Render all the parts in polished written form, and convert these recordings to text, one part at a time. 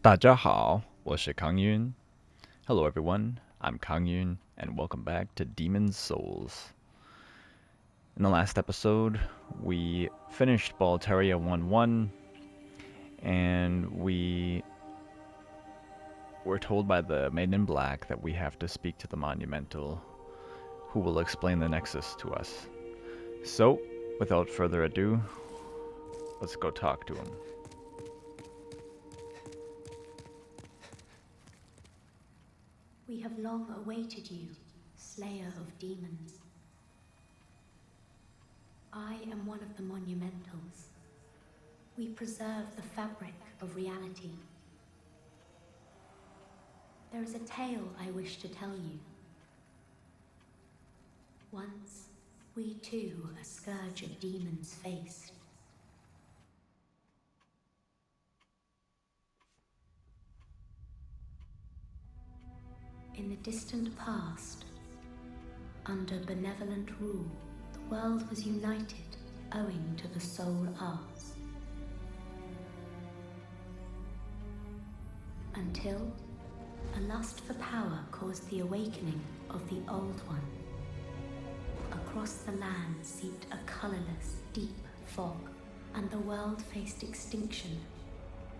大家好，我是康 Yun. Hello everyone, I'm Kang Yun, and welcome back to Demon's Souls. In the last episode, we finished Baltaria 1-1, and we were told by the Maiden in Black that we have to speak to the Monumental, who will explain the Nexus to us. So, without further ado, let's go talk to him. We have long awaited you, slayer of demons. I am one of the monumentals. We preserve the fabric of reality. There is a tale I wish to tell you. Once, we too a scourge of demons faced. In the distant past, under benevolent rule, the world was united owing to the soul arts. Until a lust for power caused the awakening of the Old One. Across the land seeped a colorless, deep fog, and the world faced extinction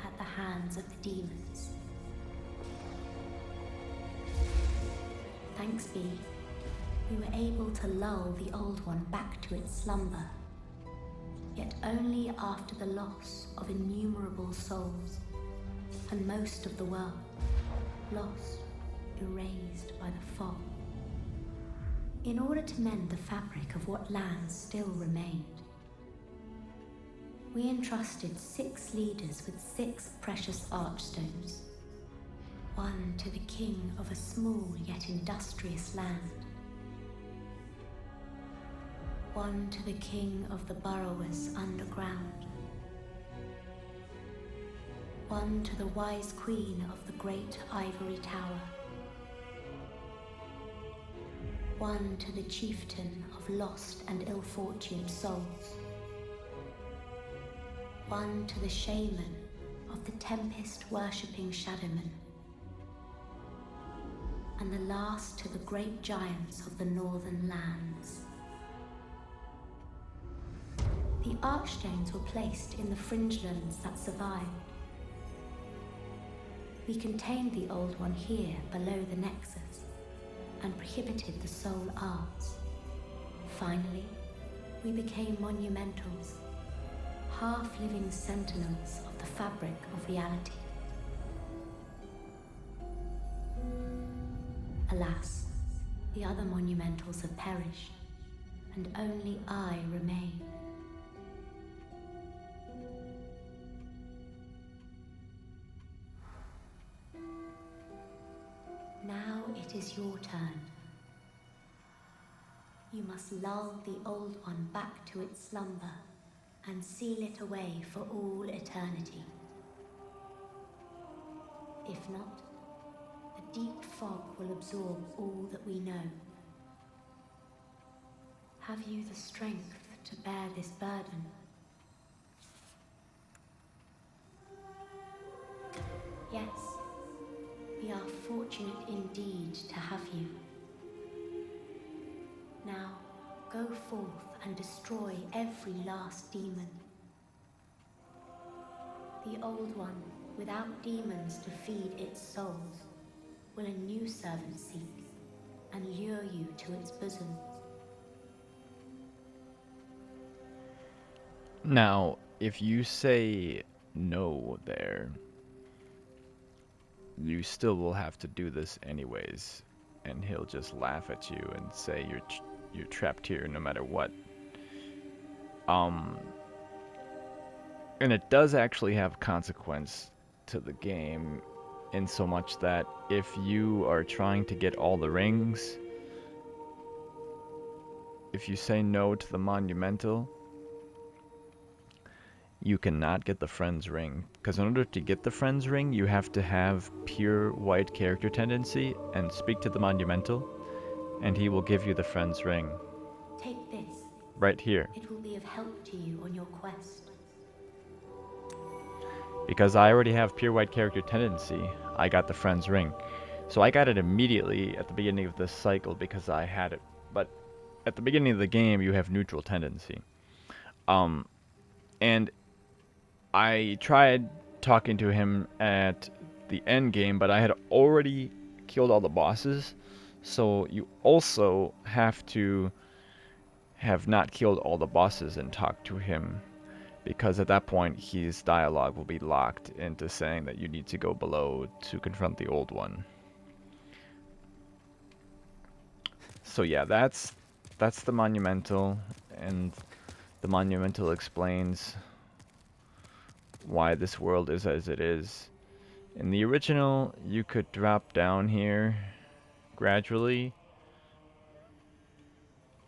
at the hands of the demons. Thanks be, we were able to lull the Old One back to its slumber, yet only after the loss of innumerable souls, and most of the world lost, erased by the fog. In order to mend the fabric of what lands still remained, we entrusted 6 leaders with 6 precious archstones, one to the king of a small yet industrious land, one to the king of the burrowers underground, one to the wise queen of the great ivory tower, one to the chieftain of lost and ill-fortuned souls, one to the shaman of the tempest-worshipping shadowmen, and the last to the great giants of the northern lands. The archstones were placed in the fringelands that survived. We contained the Old One here below the Nexus, and prohibited the soul arts. Finally, we became monumentals, half-living sentinels of the fabric of reality. Alas, the other monumentals have perished, and only I remain. Now it is your turn. You must lull the Old One back to its slumber and seal it away for all eternity. If not, a deep fog will absorb all that we know. Have you the strength to bear this burden? Yes. We are fortunate indeed to have you. Now, go forth and destroy every last demon. The Old One, without demons to feed its souls, will a new servant seek and lure you to its bosom. Now, if you say no there, you still will have to do this anyways, and he'll just laugh at you and say you're trapped here no matter what. And it does actually have consequence to the game, in so much that if you are trying to get all the rings, if you say no to the monumental, you cannot get the friend's ring. Because in order to get the friend's ring, you have to have pure white character tendency and speak to the monumental, and he will give you the friend's ring. Take this. Right here. It will be of help to you on your quest. because I already have pure white character tendency. I got the friend's ring. So I got it immediately at the beginning of this cycle because I had it. But at the beginning of the game, you have neutral tendency. And I tried talking to him at the end game, but I had already killed all the bosses. So you also have to have not killed all the bosses and talk to him, because at that point his dialogue will be locked into saying that you need to go below to confront the old one. So yeah, that's the monumental, and the monumental explains why this world is as it is. In the original, you could drop down here gradually,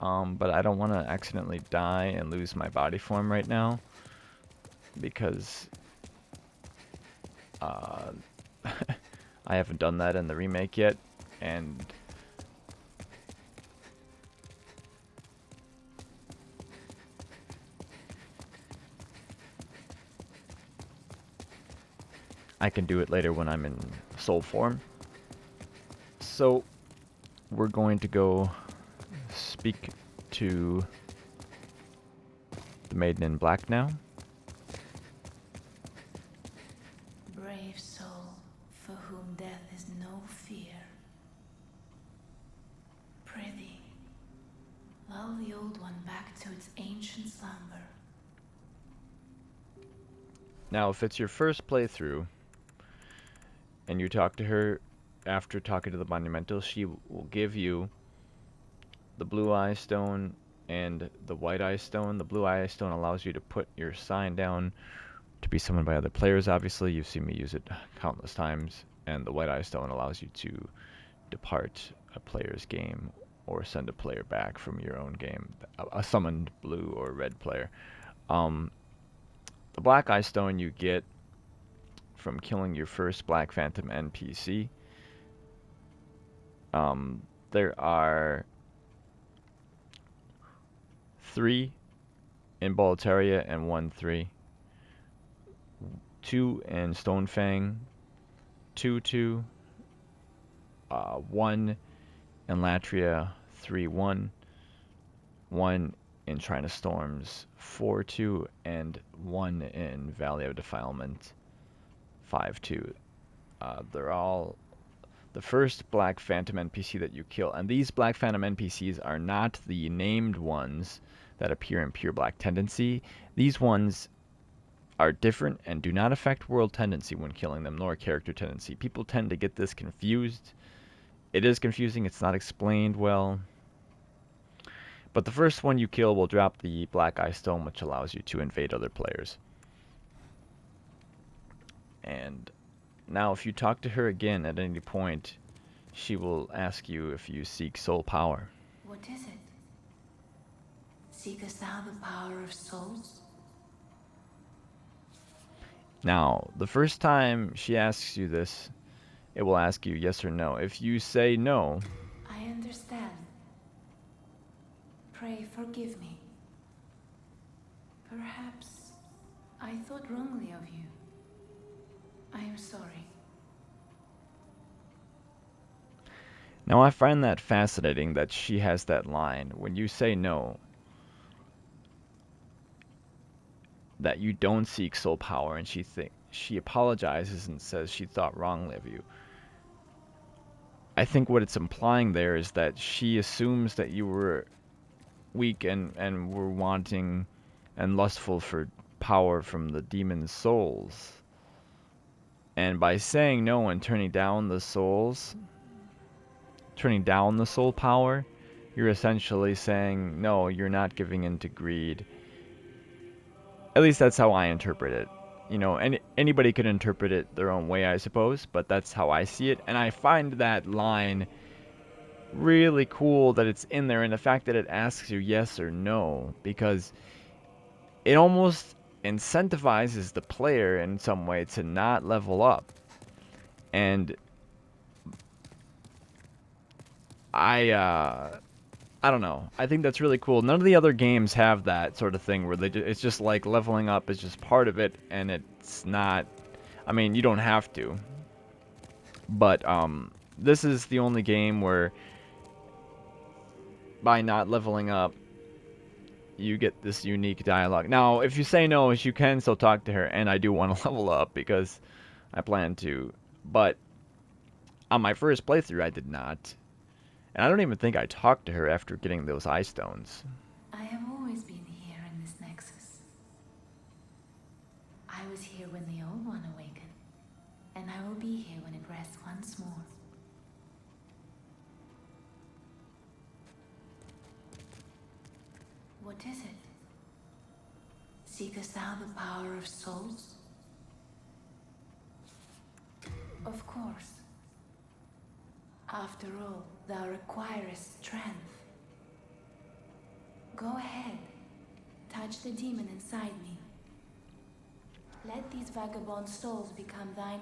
but I don't want to accidentally die and lose my body form right now, because I haven't done that in the remake yet, and I can do it later when I'm in soul form. So we're going to go speak to the Maiden in Black now. Brave soul, for whom death is no fear. Prithee, lull the old one back to its ancient slumber. Now, if it's your first playthrough, and you talk to her after talking to the Monumental, she will give you the Blue Eye Stone and the White Eye Stone. The Blue Eye Stone allows you to put your sign down to be summoned by other players, obviously. You've seen me use it countless times. And the White Eye Stone allows you to depart a player's game or send a player back from your own game, a summoned blue or red player. The Black Eye Stone you get from killing your first Black Phantom NPC. There are 3 in Boletaria and 1-3. 2 in Stonefang, 2-2. 1 in Latria, 3-1. 1 in Shrine of Storms, 4-2. And 1 in Valley of Defilement, 5-2. They're all the first Black Phantom NPC that you kill. And these Black Phantom NPCs are not the named ones that appear in Pure Black Tendency. These ones are different and do not affect World Tendency when killing them, nor Character Tendency. People tend to get this confused. It is confusing, it's not explained well. But the first one you kill will drop the Black Eye Stone, which allows you to invade other players. And now if you talk to her again at any point, she will ask you if you seek soul power. What is it? Seekest thou the power of souls? Now, the first time she asks you this, it will ask you yes or no. If you say no... I understand. Pray forgive me. Perhaps I thought wrongly of you. I am sorry. Now, I find that fascinating that she has that line. When you say no, that you don't seek soul power, and she apologizes and says she thought wrongly of you. I think what it's implying there is that she assumes that you were weak and were wanting and lustful for power from the demon's souls. And by saying no and turning down the soul power, you're essentially saying, no, you're not giving in to greed. At least that's how I interpret it. You know, anybody could interpret it their own way, I suppose, but that's how I see it. And I find that line really cool that it's in there, and the fact that it asks you yes or no, because it almost incentivizes the player in some way to not level up. And I don't know. I think that's really cool. None of the other games have that sort of thing where it's just like leveling up is just part of it, and it's not I mean, you don't have to, but this is the only game where by not leveling up, you get this unique dialogue. Now, if you say no, you can still talk to her, and I do want to level up because I plan to. But on my first playthrough, I did not. And I don't even think I talked to her after getting those eye stones. I have always been here in this Nexus. I was here when the Old One awakened, and I will be here when it rests once more. What is it? Seekest thou the power of souls? Of course. After all, thou requirest strength. Go ahead. Touch the demon inside me. Let these vagabond souls become thine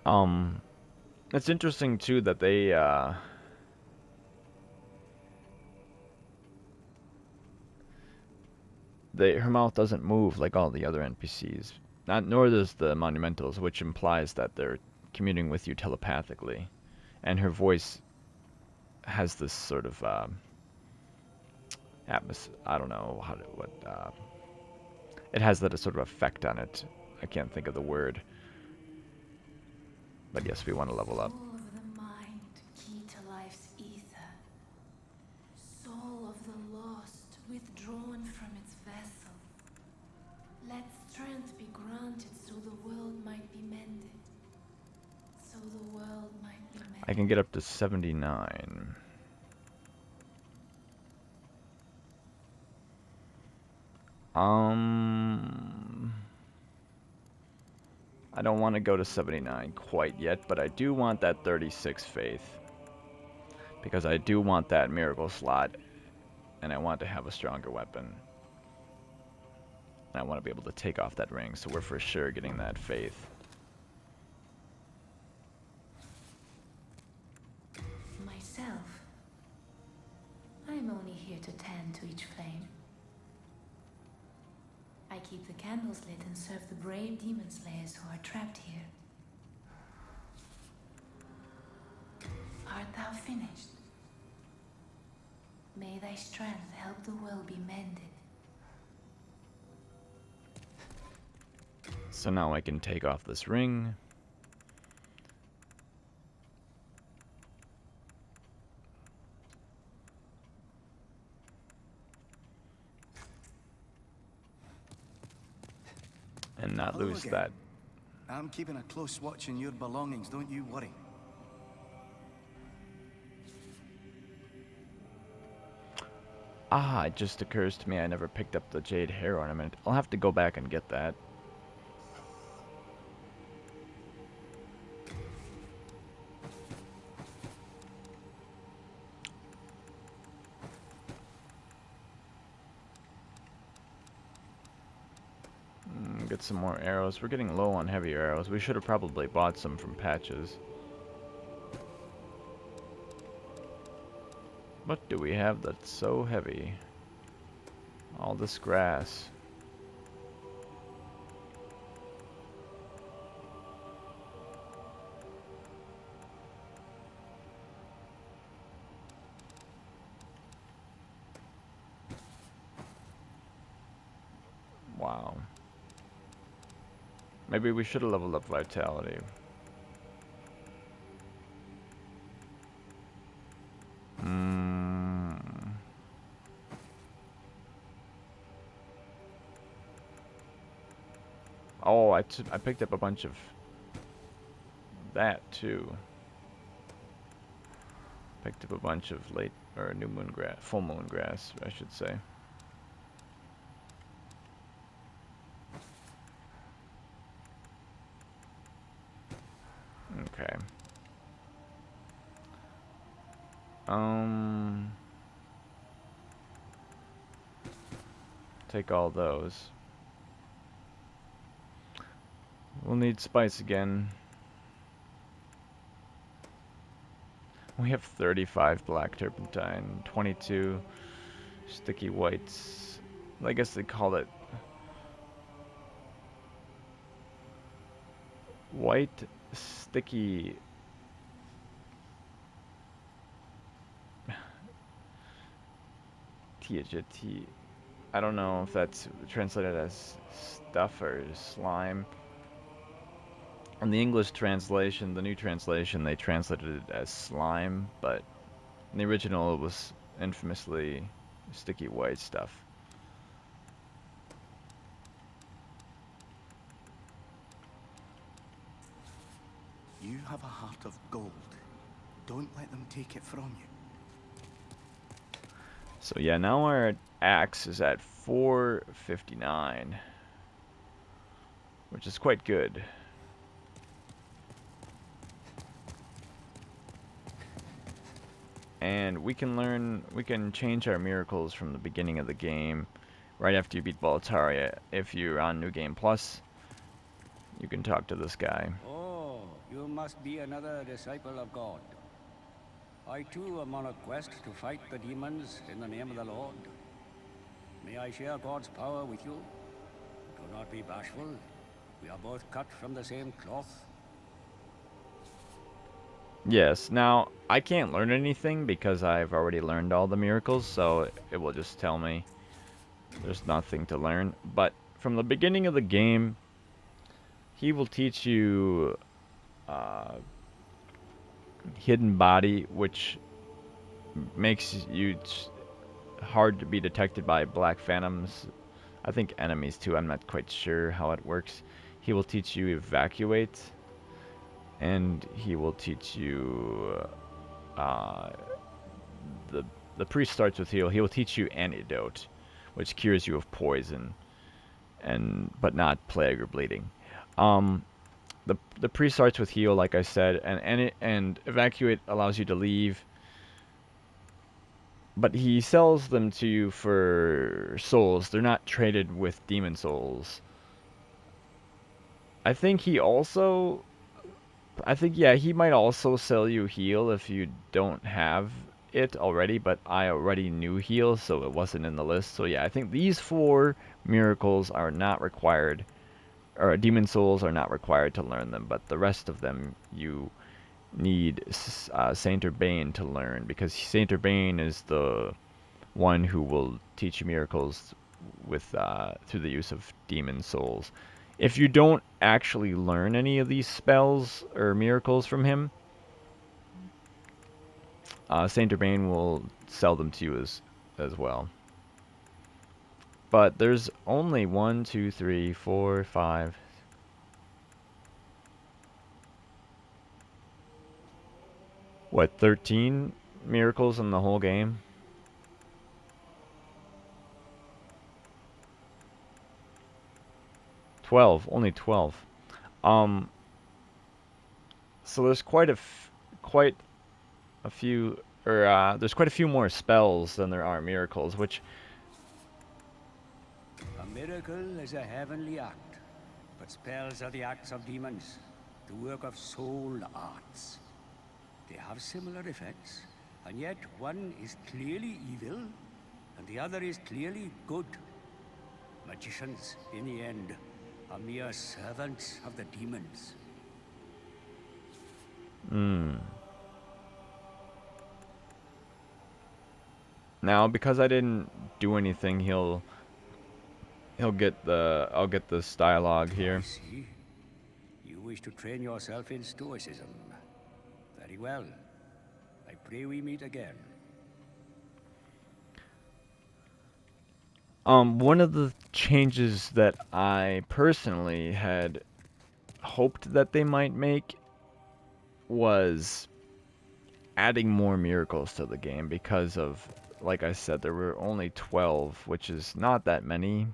own. It's interesting too that her mouth doesn't move like all the other NPCs. Nor does the monumentals, which implies that they're communing with you telepathically. And her voice has this sort of atmosphere. I don't know it has that sort of effect on it. I can't think of the word. But yes, we want to level up. Soul of the mind, key to life's ether. Soul of the lost, withdrawn from its vessel. Let strength be granted so the world might be mended. So the world might be mended. I can get up to 79. I don't want to go to 79 quite yet, but I do want that 36 faith. Because I do want that miracle slot, and I want to have a stronger weapon. And I want to be able to take off that ring, so we're for sure getting that faith. Myself, I am only here to tend to each flame. I keep the candles lit and serve the brave demon slayers who are trapped here. Art thou finished? May thy strength help the world be mended. So now I can take off this ring. And not Hello lose again. that. I'm keeping a close watch on your belongings, don't you worry. Ah, it just occurs to me I never picked up the jade hair ornament. I'll have to go back and get that. Get some more arrows. We're getting low on heavy arrows. We should have probably bought some from patches. What do we have that's so heavy? All this grass. Wow. Maybe we should have leveled up vitality. Oh, I picked up a bunch of that too. Picked up a bunch of new moon grass, full moon grass, I should say. Okay. Take all those. We'll need spice again. We have 35 black turpentine, 22 sticky whites. I guess they call it white sticky THT. I don't know if that's translated as stuff or slime. In the English translation, the new translation, they translated it as slime, but in the original it was infamously sticky white stuff. You have a heart of gold. Don't let them take it from you. So yeah, now our axe is at 459, which is quite good. And we can change our miracles from the beginning of the game, right after you beat Boletaria. If you're on New Game Plus, you can talk to this guy. Oh, you must be another disciple of God. I too am on a quest to fight the demons in the name of the Lord. May I share God's power with you? Do not be bashful. We are both cut from the same cloth. Yes, now I can't learn anything because I've already learned all the miracles, so it will just tell me there's nothing to learn. But from the beginning of the game, he will teach you hidden body, which makes you hard to be detected by black phantoms. I think enemies too, I'm not quite sure how it works. He will teach you evacuate, and he will teach you uh, the the priest starts with heal. He will teach you antidote, which cures you of poison, and but not plague or bleeding. Um, the priest starts with heal, like I said, and evacuate allows you to leave. But he sells them to you for souls. They're not traded with demon souls. I think he also yeah, he might also sell you heal if you don't have it already, but I already knew heal, so it wasn't in the list. So yeah, I think these 4 miracles are not required, or demon souls are not required to learn them, but the rest of them you need Saint Urbane to learn, because Saint Urbane is the one who will teach you miracles with through the use of demon souls. If you don't actually learn any of these spells or miracles from him, Saint Urbane will sell them to you as well. But there's only 1, 2, 3, 4, 5. What, 13 miracles in the whole game? 12, only 12. Um, so there's quite a few, or there's quite a few more spells than there are miracles, which A miracle is a heavenly act, but spells are the acts of demons, the work of soul arts. They have similar effects, and yet one is clearly evil, and the other is clearly good. Magicians, in the end, are mere servants of the demons. now because I didn't do anything, he'll get I'll get this dialogue I here. see. You wish to train yourself in stoicism. Very well. I pray we meet again. One of the changes that I personally had hoped that they might make was adding more miracles to the game, because of, like I said, there were only 12, which is not that many,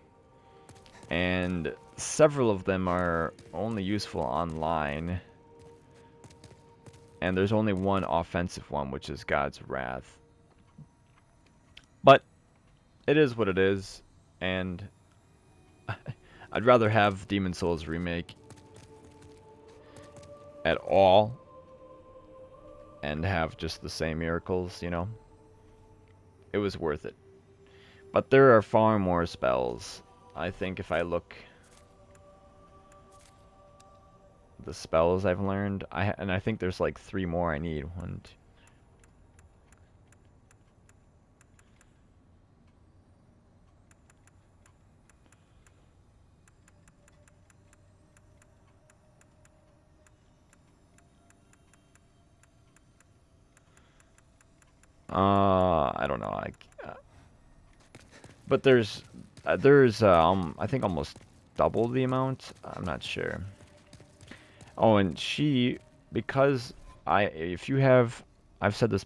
and several of them are only useful online, and there's only one offensive one, which is God's Wrath. But it is what it is, and I'd rather have Demon Souls remake at all and have just the same miracles, you know? It was worth it. But there are far more spells. I think if I look the spells I've learned. And I think there's like 3 more I need. One, two. I don't know. But there's I think almost double the amount. I'm not sure. Oh, and because if you have, I've said this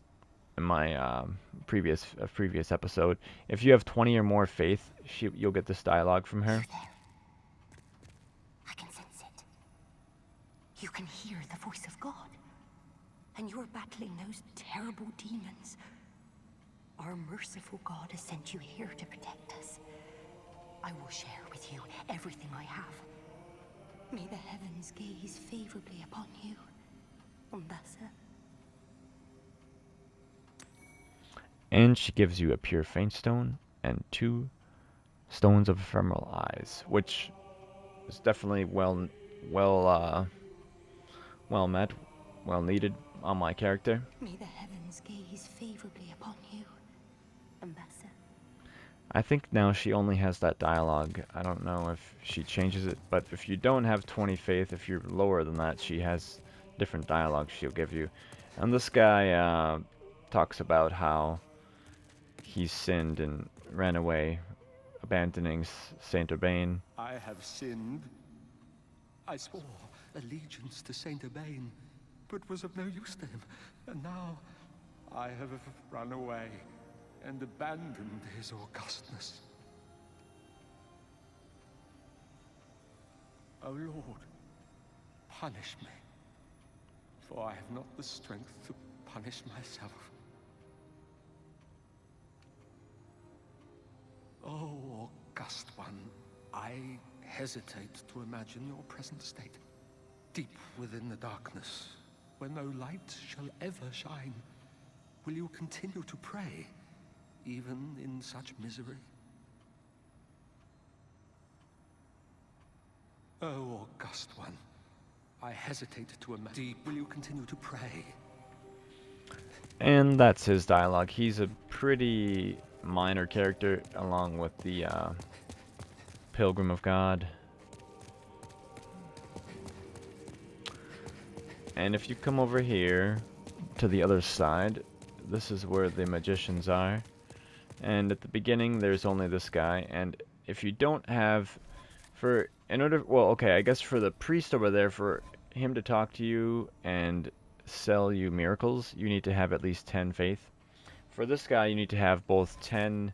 in my previous episode, if you have 20 or more faith, you'll get this dialogue from her. You there? I can sense it. You can hear the voice of God. And you're battling those terrible demons. Our merciful God has sent you here to protect us. I will share with you everything I have. May the heavens gaze favorably upon you, Umbasa. And she gives you a pure faint stone and 2 stones of ephemeral eyes, which is definitely well met, well needed on my character. May the heavens gaze favorably upon you, Umbasa. I think now she only has that dialogue. I don't know if she changes it, but if you don't have 20 faith, if you're lower than that, she has different dialogue she'll give you. And this guy talks about how he sinned and ran away, abandoning Saint Urbain. I have sinned. I swore allegiance to Saint Urbain, but was of no use to him. And now I have run away and abandoned his augustness. O Lord, punish me, for I have not the strength to punish myself. Oh, August One, I hesitate to imagine your present state. Deep within the darkness, where no light shall ever shine, will you continue to pray, even in such misery? Oh, August One, I hesitate to imagine. Deep, will you continue to pray? And that's his dialogue. He's a pretty minor character, along with the Pilgrim of God. And if you come over here to the other side, this is where the magicians are. And at the beginning, there's only this guy. And if you don't have, I guess for the priest over there, for him to talk to you and sell you miracles, you need to have at least 10 faith. For this guy, you need to have both 10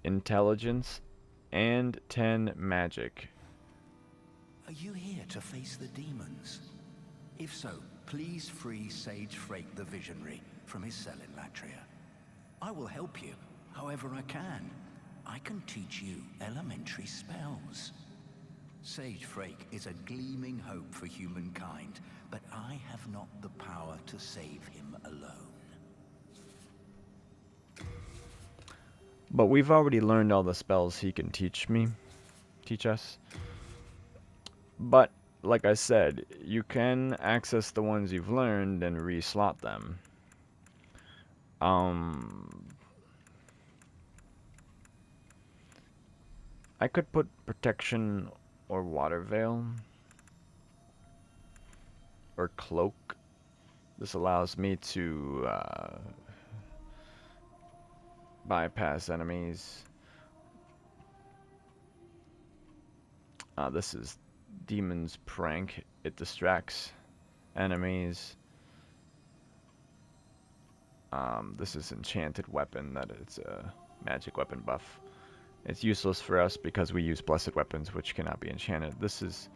intelligence and 10 magic. Are you here to face the demons? If so, please free Sage Frake the Visionary from his cell in Latria. I will help you, however I can. I can teach you elementary spells. Sage Frake is a gleaming hope for humankind, but I have not the power to save him alone. But we've already learned all the spells he can teach us. But, like I said, you can access the ones you've learned and re-slot them. I could put protection or water veil or cloak. This allows me to bypass enemies. This is Demon's Prank. It distracts enemies. This is Enchanted Weapon. That it's a magic weapon buff. It's useless for us because we use blessed weapons, which cannot be enchanted. This is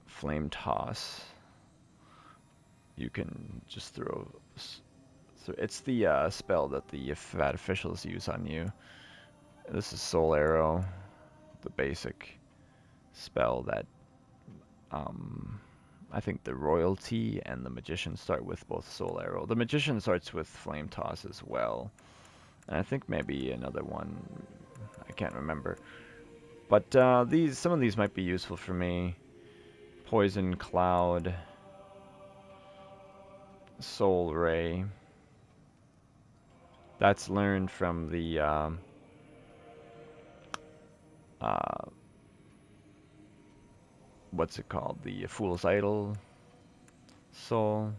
Flame Toss. You can just throw. So it's the spell that the Fat officials use on you. This is Soul Arrow, the basic spell that I think the Royalty and the Magician start with both Soul Arrow. The Magician starts with Flame Toss as well. And I think maybe another one. I can't remember. But some of these might be useful for me. Poison Cloud, Soul Ray. That's learned from the uh, what's it called? The Fool's Idol Soul.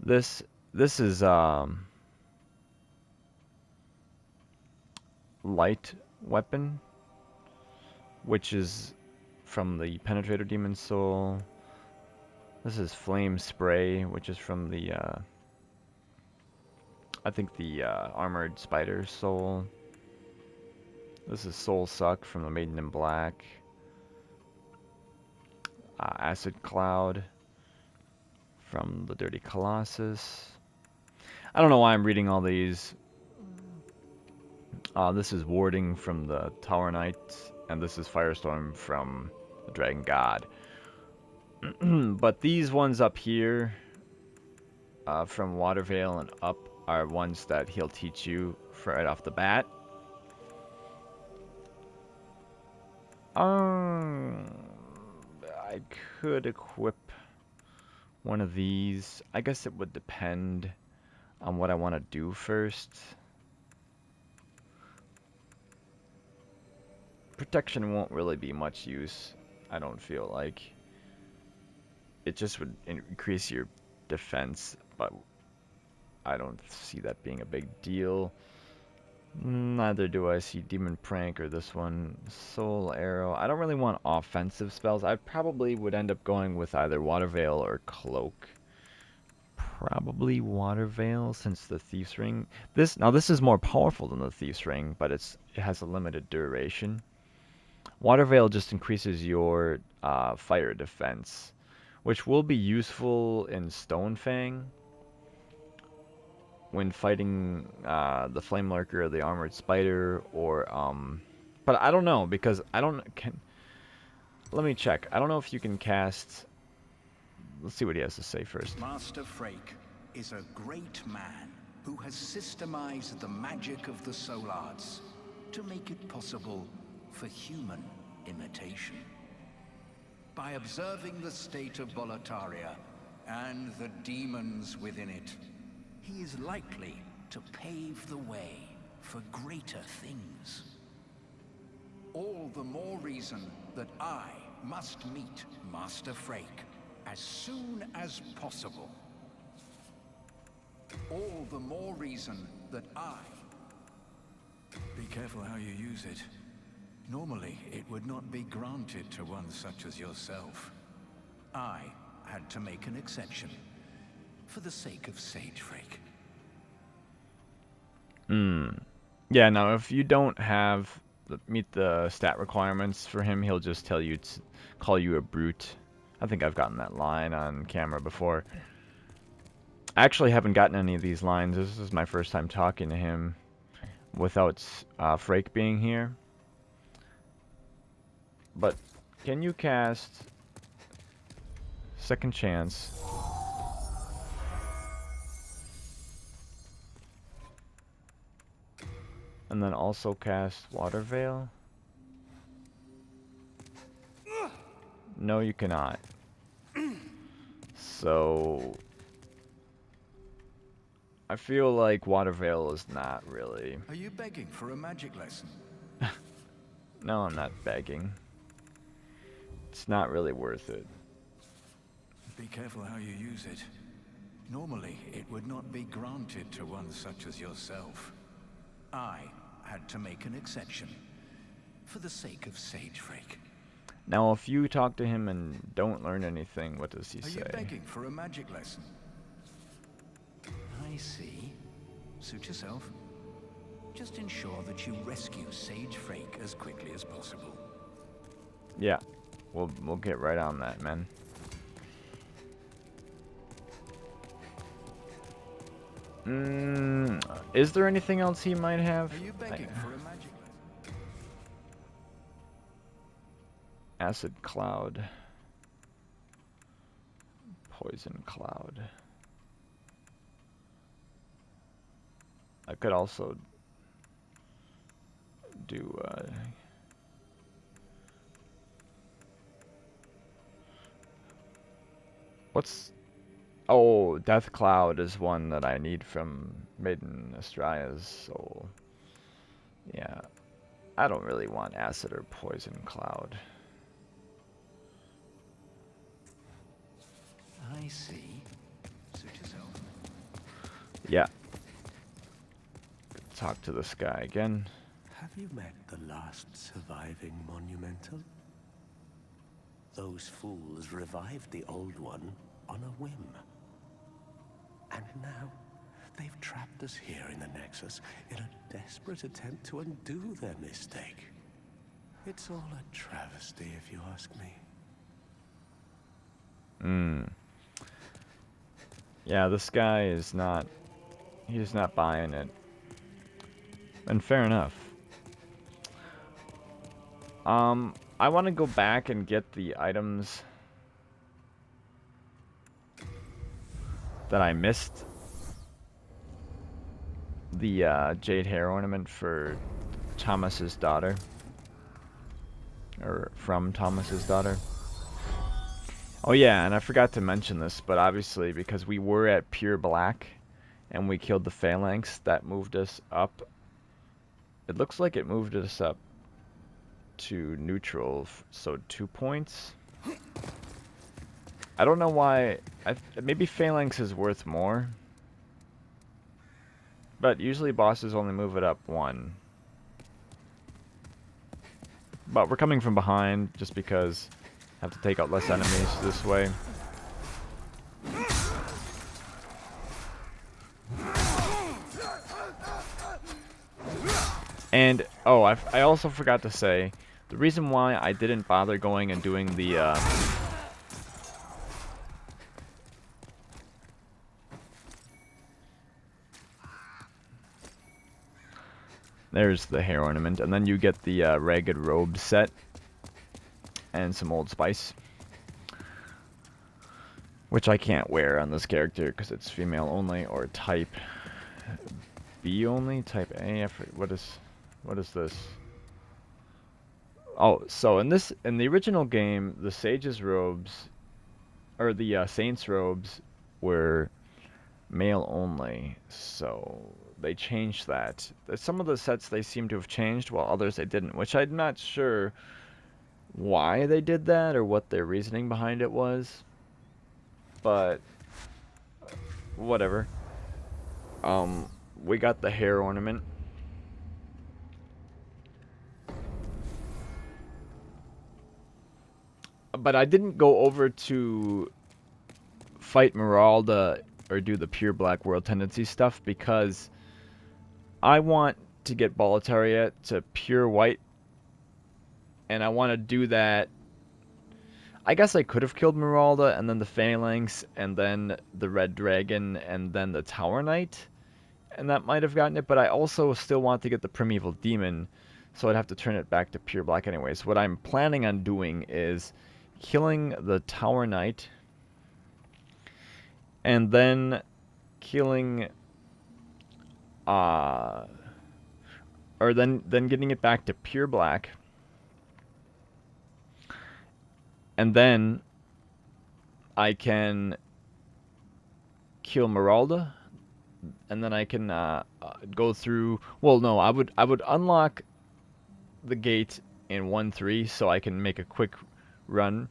This is light weapon, which is from the Penetrator Demon Soul. This is Flame Spray, which is from the I think the Armored Spider Soul. This is Soul Suck from the Maiden in Black. Acid Cloud from the Dirty Colossus. I don't know why I'm reading all these. This is Warding from the Tower Knight, and this is Firestorm from the Dragon God. But these ones up here, from Watervale and up, are ones that he'll teach you right off the bat. I could equip one of these. I guess it would depend on what I want to do first. Protection won't really be much use, I don't feel like. It just would increase your defense, but I don't see that being a big deal. Neither do I see Demon Prank or this one. Soul Arrow. I don't really want offensive spells. I probably would end up going with either Water Veil or Cloak. Probably Water Veil, since the Thief's Ring. This is more powerful than the Thief's Ring, but it has a limited duration. Water Veil just increases your fire defense, which will be useful in Stonefang when fighting the Flame Lurker or the Armored Spider, or but I don't know, because I don't let me check. I don't know if you can cast. Let's see what he has to say first. Master Frake is a great man who has systemized the magic of the soul arts to make it possible for human imitation. By observing the state of Boletaria and the demons within it, he is likely to pave the way for greater things. All the more reason that I must meet Master Frake as soon as possible. All the more reason that I... Be careful how you use it. Normally, it would not be granted to one such as yourself. I had to make an exception for the sake of Sage Frake. Yeah, no, if you don't meet the stat requirements for him, he'll just tell you to call you a brute. I think I've gotten that line on camera before. I actually haven't gotten any of these lines. This is my first time talking to him without Frake being here. But can you cast Second Chance? And then also cast Water Veil? No, you cannot. So I feel like Water Veil is not really... Are you begging for a magic lesson? No, I'm not begging. It's not really worth it. Be careful how you use it. Normally, it would not be granted to one such as yourself. I had to make an exception for the sake of Sage Frake. Now, if you talk to him and don't learn anything, what does he say? Are you begging for a magic lesson? I see. Suit yourself. Just ensure that you rescue Sage Frake as quickly as possible. Yeah, we'll get right on that, man. Is there anything else he might have? Are you begging for a magic lesson? Acid Cloud. Poison Cloud. I could also do what's oh, Death Cloud is one that I need from Maiden Estraya's soul. Yeah, I don't really want Acid or Poison Cloud. I see. Suit yourself. Yeah. Talk to this guy again. Have you met the last surviving monumental? Those fools revived the old one on a whim. And now, they've trapped us here in the Nexus in a desperate attempt to undo their mistake. It's all a travesty, if you ask me. Yeah, this guy is not... He's not buying it. And fair enough. I want to go back and get the items that I missed. The jade hair ornament for Thomas's daughter. Or from Thomas's daughter. Oh yeah, and I forgot to mention this, but obviously because we were at pure black and we killed the phalanx, that moved us up. It looks like it moved us up to neutral, so 2 points. I don't know why. Maybe phalanx is worth more, but usually bosses only move it up 1. But we're coming from behind just because I have to take out less enemies this way. And, oh, I also forgot to say, the reason why I didn't bother going and doing the, there's the hair ornament, and then you get the ragged robe set, and some Old Spice. Which I can't wear on this character because it's female only, or type B only, type A. What is this? Oh, so in the original game, the sage's robes, or the saint's robes, were male only. So they changed that. Some of the sets they seem to have changed, while others they didn't. Which I'm not sure why they did that or what their reasoning behind it was. But whatever. We got the hair ornament. But I didn't go over to fight Meralda or do the pure black world tendency stuff because I want to get Boletaria to pure white, and I want to do that. I guess I could have killed Meralda and then the Phalanx and then the Red Dragon and then the Tower Knight, and that might have gotten it, but I also still want to get the Primeval Demon, so I'd have to turn it back to pure black anyways. What I'm planning on doing is killing the Tower Knight and then killing or then getting it back to pure black, and then I can kill Meralda, and then I can go through. Well, no, I would unlock the gate in 1-3 so I can make a quick run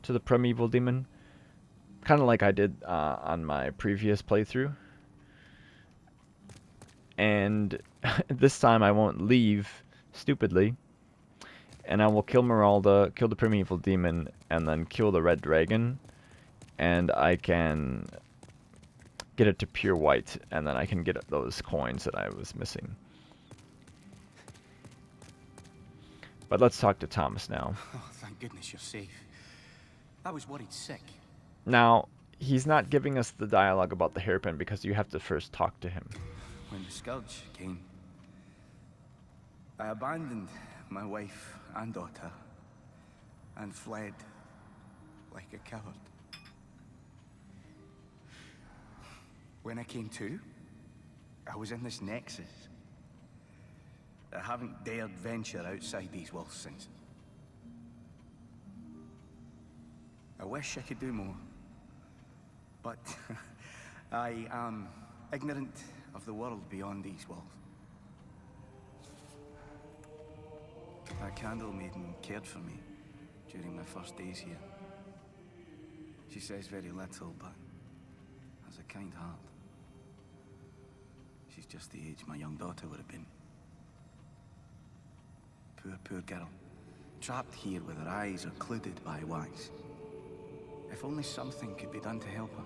to the Primeval Demon, kind of like I did on my previous playthrough. And this time I won't leave stupidly, and I will kill Meralda, kill the Primeval Demon, and then kill the Red Dragon, and I can get it to pure white, and then I can get those coins that I was missing. But let's talk to Thomas now. Oh, thank goodness you're safe. I was worried sick. Now, he's not giving us the dialogue about the hairpin because you have to first talk to him. When the scourge came, I abandoned my wife and daughter and fled like a coward. When I came to, I was in this Nexus. I haven't dared venture outside these walls since. I wish I could do more, but I am ignorant of the world beyond these walls. That candle maiden cared for me during my first days here. She says very little, but has a kind heart. She's just the age my young daughter would have been. Poor girl. Trapped here with her eyes occluded by wax. If only something could be done to help her.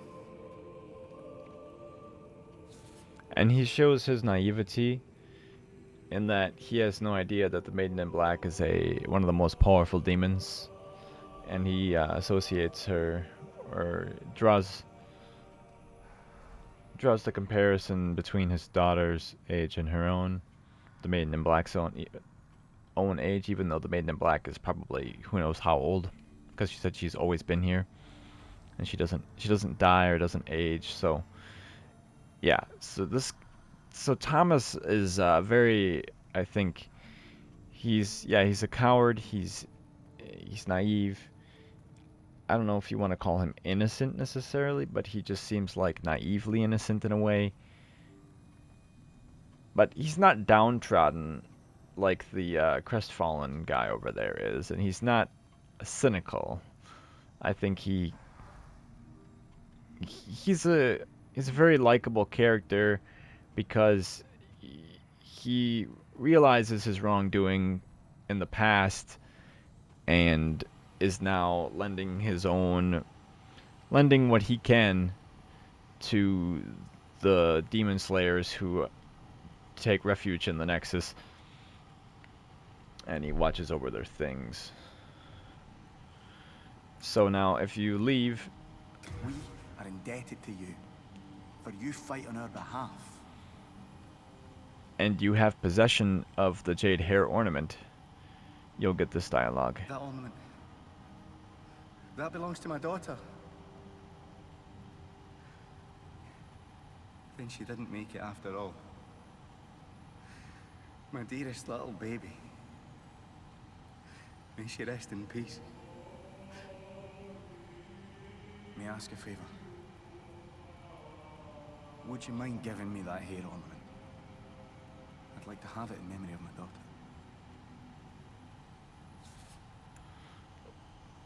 And he shows his naivety in that he has no idea that the Maiden in Black is one of the most powerful demons, and he associates her, or draws the comparison between his daughter's age and her own, the Maiden in Black's own age, even though the Maiden in Black is probably who knows how old, because she said she's always been here, and she doesn't die or doesn't age. So yeah, so Thomas is very, I think he's a coward. He's naive. I don't know if you want to call him innocent necessarily, but he just seems like naively innocent in a way. But he's not downtrodden like the crestfallen guy over there is, and he's not cynical. I think he's a very likable character because he realizes his wrongdoing in the past and is now lending what he can to the demon slayers who take refuge in the Nexus, and he watches over their things. So now if you leave, We are indebted to you, for you fight on our behalf. and you have possession of the jade hair ornament, you'll get this dialogue. That ornament, that belongs to my daughter. Then she didn't make it after all. My dearest little baby. May she rest in peace. May I ask a favor? Would you mind giving me that hair ornament? I'd like to have it in memory of my daughter.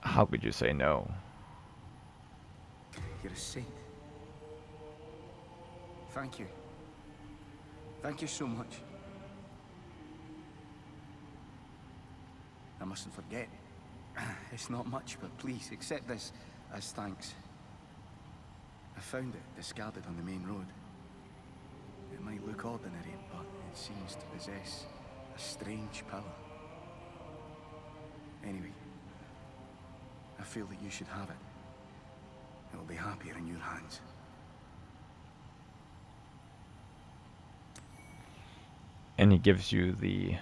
How could you say no? You're a saint. Thank you. Thank you so much. I mustn't forget. It's not much, but please accept this as thanks. I found it discarded on the main road. It might look ordinary, but it seems to possess a strange power. Anyway, I feel that you should have it. It will be happier in your hands. And he gives you the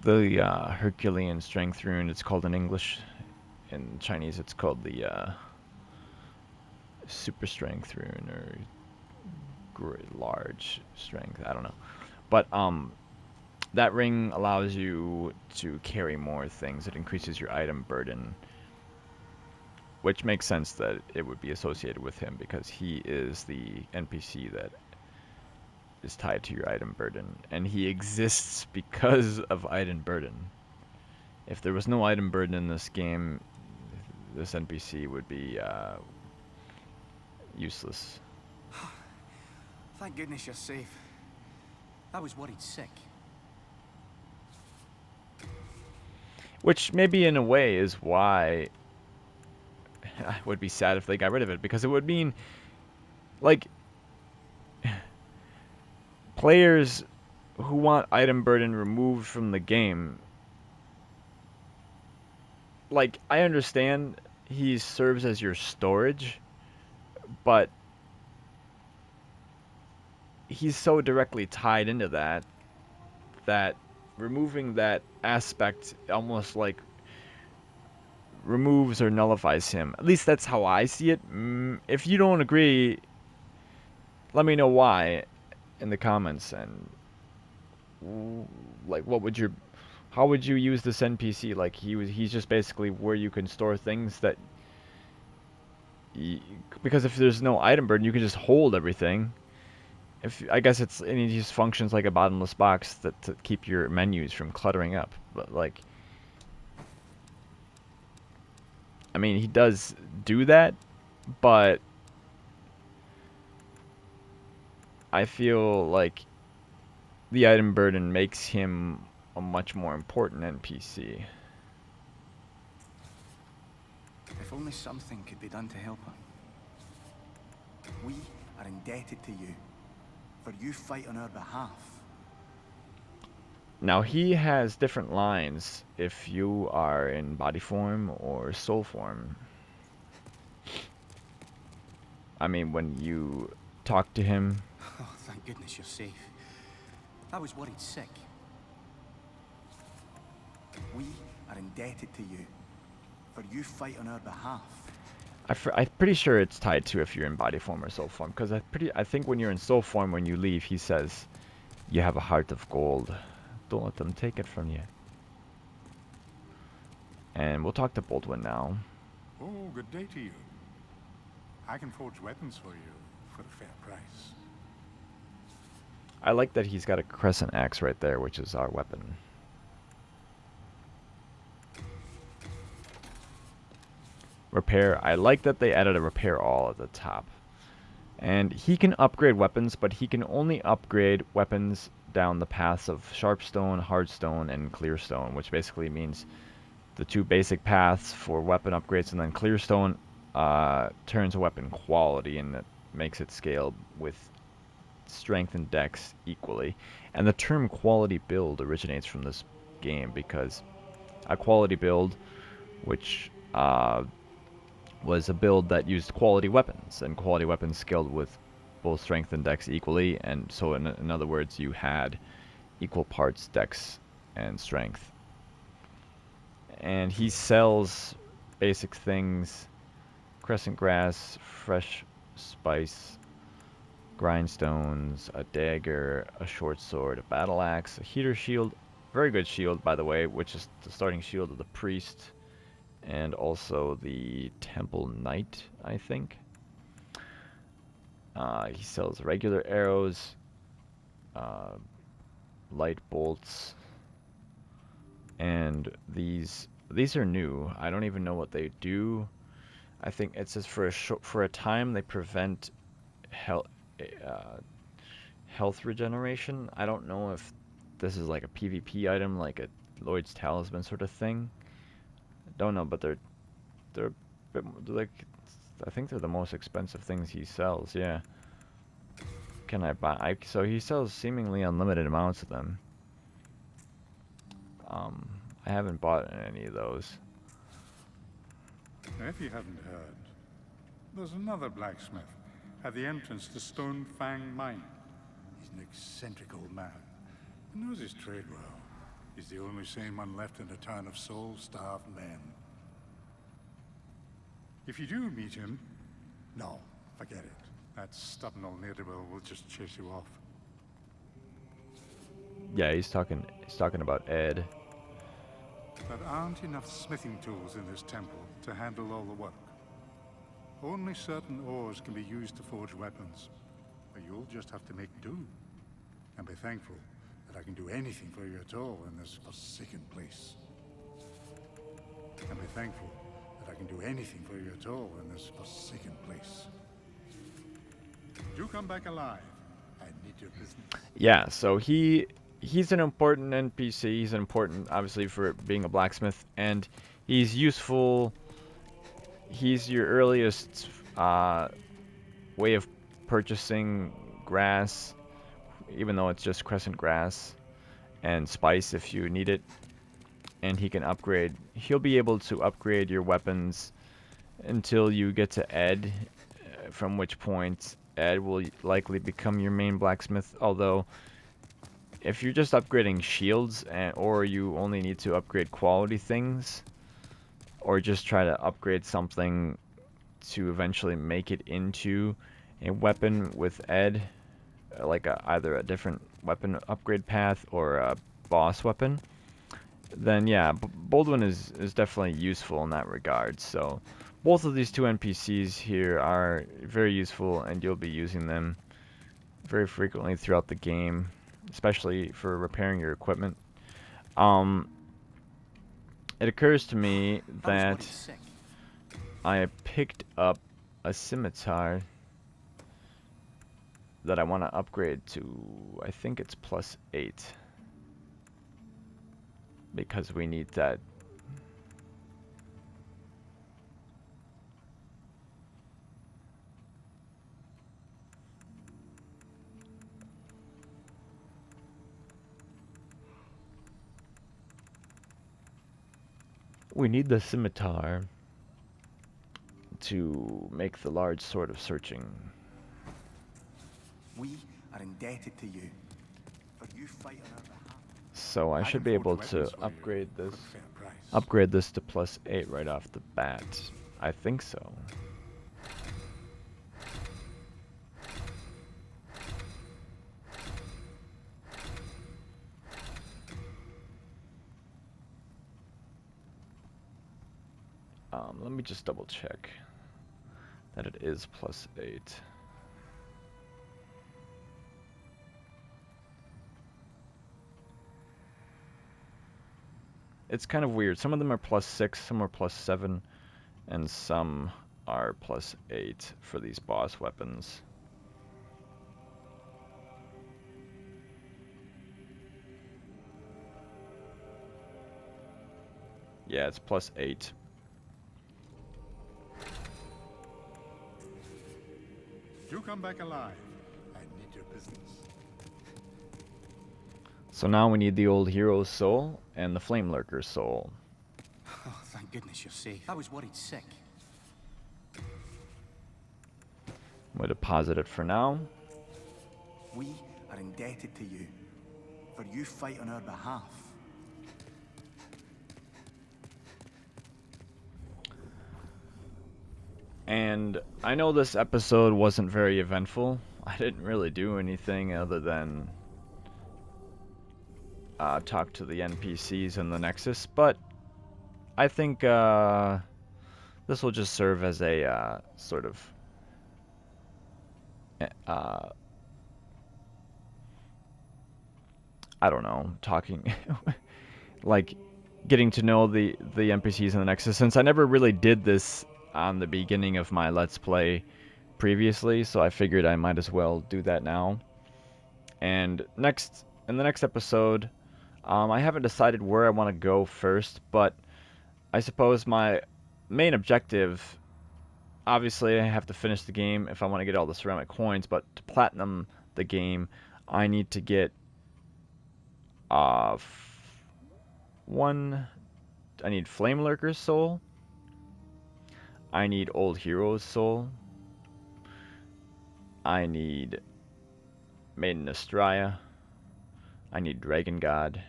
Herculean strength rune. It's called in English. In Chinese, it's called the super strength rune, or large strength. I don't know. But that ring allows you to carry more things. It increases your item burden, which makes sense that it would be associated with him because he is the NPC that is tied to your item burden, and he exists because of item burden. If there was no item burden in this game, this NPC would be useless. Thank goodness you're safe. I was worried sick. Which maybe in a way is why I would be sad if they got rid of it, because it would mean, like, players who want item burden removed from the game, like, I understand he serves as your storage, but he's so directly tied into that removing that aspect almost like removes or nullifies him. At least that's how I see it. If you don't agree, let me know why in the comments, and like how would you use this NPC? Like he's just basically where you can store things that because if there's no item burden, you can just hold everything. If I guess and he just functions like a bottomless box that to keep your menus from cluttering up. But like, I mean, he does do that, but I feel like the item burden makes him a much more important NPC. If only something could be done to help her. We are indebted to you, for you fight on our behalf. Now he has different lines if you are in body form or soul form. I mean, when you talk to him. Oh, thank goodness you're safe. I was worried sick. We are indebted to you, for you fight on our behalf. I'm pretty sure it's tied to if you're in body form or soul form, because I think when you're in soul form, when you leave, he says, "You have a heart of gold. Don't let them take it from you." And we'll talk to Baldwin now. Oh, good day to you. I can forge weapons for you for a fair price. I like that he's got a crescent axe right there, which is our weapon. Repair. I like that they added a repair all at the top. And he can upgrade weapons, but he can only upgrade weapons down the paths of sharpstone, hardstone, and clearstone, which basically means the two basic paths for weapon upgrades, and then clearstone turns a weapon quality, and it makes it scale with strength and dex equally. And the term quality build originates from this game, because a quality build, which was a build that used quality weapons, and quality weapons scaled with both strength and dex equally, and so in other words, you had equal parts dex and strength. And he sells basic things: crescent grass, fresh spice, grindstones, a dagger, a short sword, a battle axe, a heater shield, very good shield by the way, which is the starting shield of the priest, and also the temple knight, I think. He sells regular arrows, light bolts, and these are new. I don't even know what they do. I think it says for a time they prevent health regeneration. I don't know if this is like a PvP item, like a Lloyd's Talisman sort of thing. Don't know, but they're like, I think they're the most expensive things he sells. Yeah. Can I buy? So he sells seemingly unlimited amounts of them. I haven't bought any of those. Now, if you haven't heard, there's another blacksmith at the entrance to Stone Fang Mine. He's an eccentric old man. He knows his trade well. He's the only sane one left in a town of soul-starved men. If you do meet him, no, forget it. That stubborn old ne'er-do-well will just chase you off. Yeah, he's talking about Ed. There aren't enough smithing tools in this temple to handle all the work. Only certain ores can be used to forge weapons, but you'll just have to make do. And be thankful that I can do anything for you at all in this forsaken place. And be thankful that I can do anything for you at all in this forsaken place. Do come back alive. I need your business. Yeah, so he's an important NPC. He's important, obviously, for being a blacksmith, and he's useful. He's your earliest way of purchasing grass, even though it's just crescent grass, and spice if you need it. And he can upgrade. He'll be able to upgrade your weapons until you get to Ed, from which point Ed will likely become your main blacksmith. Although, if you're just upgrading shields, or you only need to upgrade quality things, or just try to upgrade something to eventually make it into a weapon with Ed, like either a different weapon upgrade path or a boss weapon, then yeah, Baldwin is definitely useful in that regard. So both of these two NPCs here are very useful, and you'll be using them very frequently throughout the game, especially for repairing your equipment. It occurs to me that I picked up a scimitar that I want to upgrade to, I think it's +8. Because we need that. We need the scimitar to make the large sword of searching. We are indebted to you, for you fight on our behalf. So I should be able to upgrade this to +8 right off the bat. I think so. Let me just double check that it is +8. It's kind of weird. Some of them are +6, some are +7, and some are +8 for these boss weapons. Yeah, it's +8. You come back alive. I need your business. So now we need the old hero's soul and the flame lurker's soul. Oh, thank goodness you're safe. I was worried sick. We'll deposit it for now. We are indebted to you, for you fight on our behalf. And I know this episode wasn't very eventful. I didn't really do anything other than talk to the NPCs in the Nexus, but I think this will just serve as a sort of I don't know, talking like getting to know the NPCs in the Nexus, since I never really did this on the beginning of my Let's Play previously, so I figured I might as well do that now. And in the next episode, I haven't decided where I want to go first, but I suppose my main objective, obviously I have to finish the game if I want to get all the ceramic coins, but to platinum the game, I need to get I need Flame Lurker's soul, I need Old Hero's soul, I need Maiden Estraya, I need Dragon God,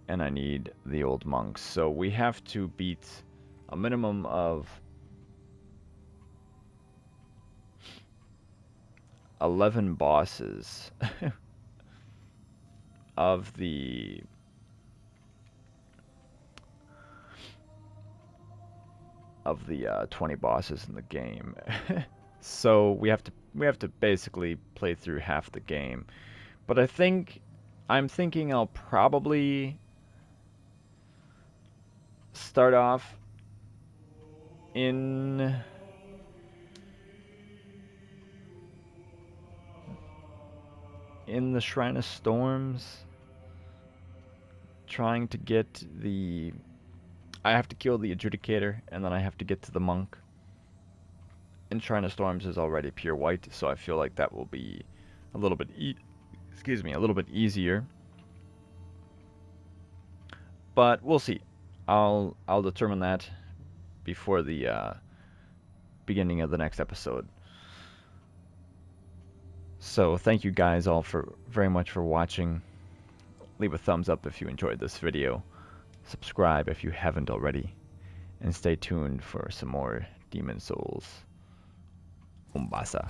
and I need the Old Monks. So we have to beat a minimum of 11 bosses of the 20 bosses in the game. So we have to basically play through half the game. But I'm thinking I'll probably start off in the Shrine of Storms, trying to get the... I have to kill the Adjudicator, and then I have to get to the Monk. And Shrine of Storms is already pure white, so I feel like that will be a little bit a little bit easier. But we'll see. I'll determine that before the beginning of the next episode. So thank you guys all very much for watching. Leave a thumbs up if you enjoyed this video. Subscribe if you haven't already. And stay tuned for some more Demon Souls. Umbasa.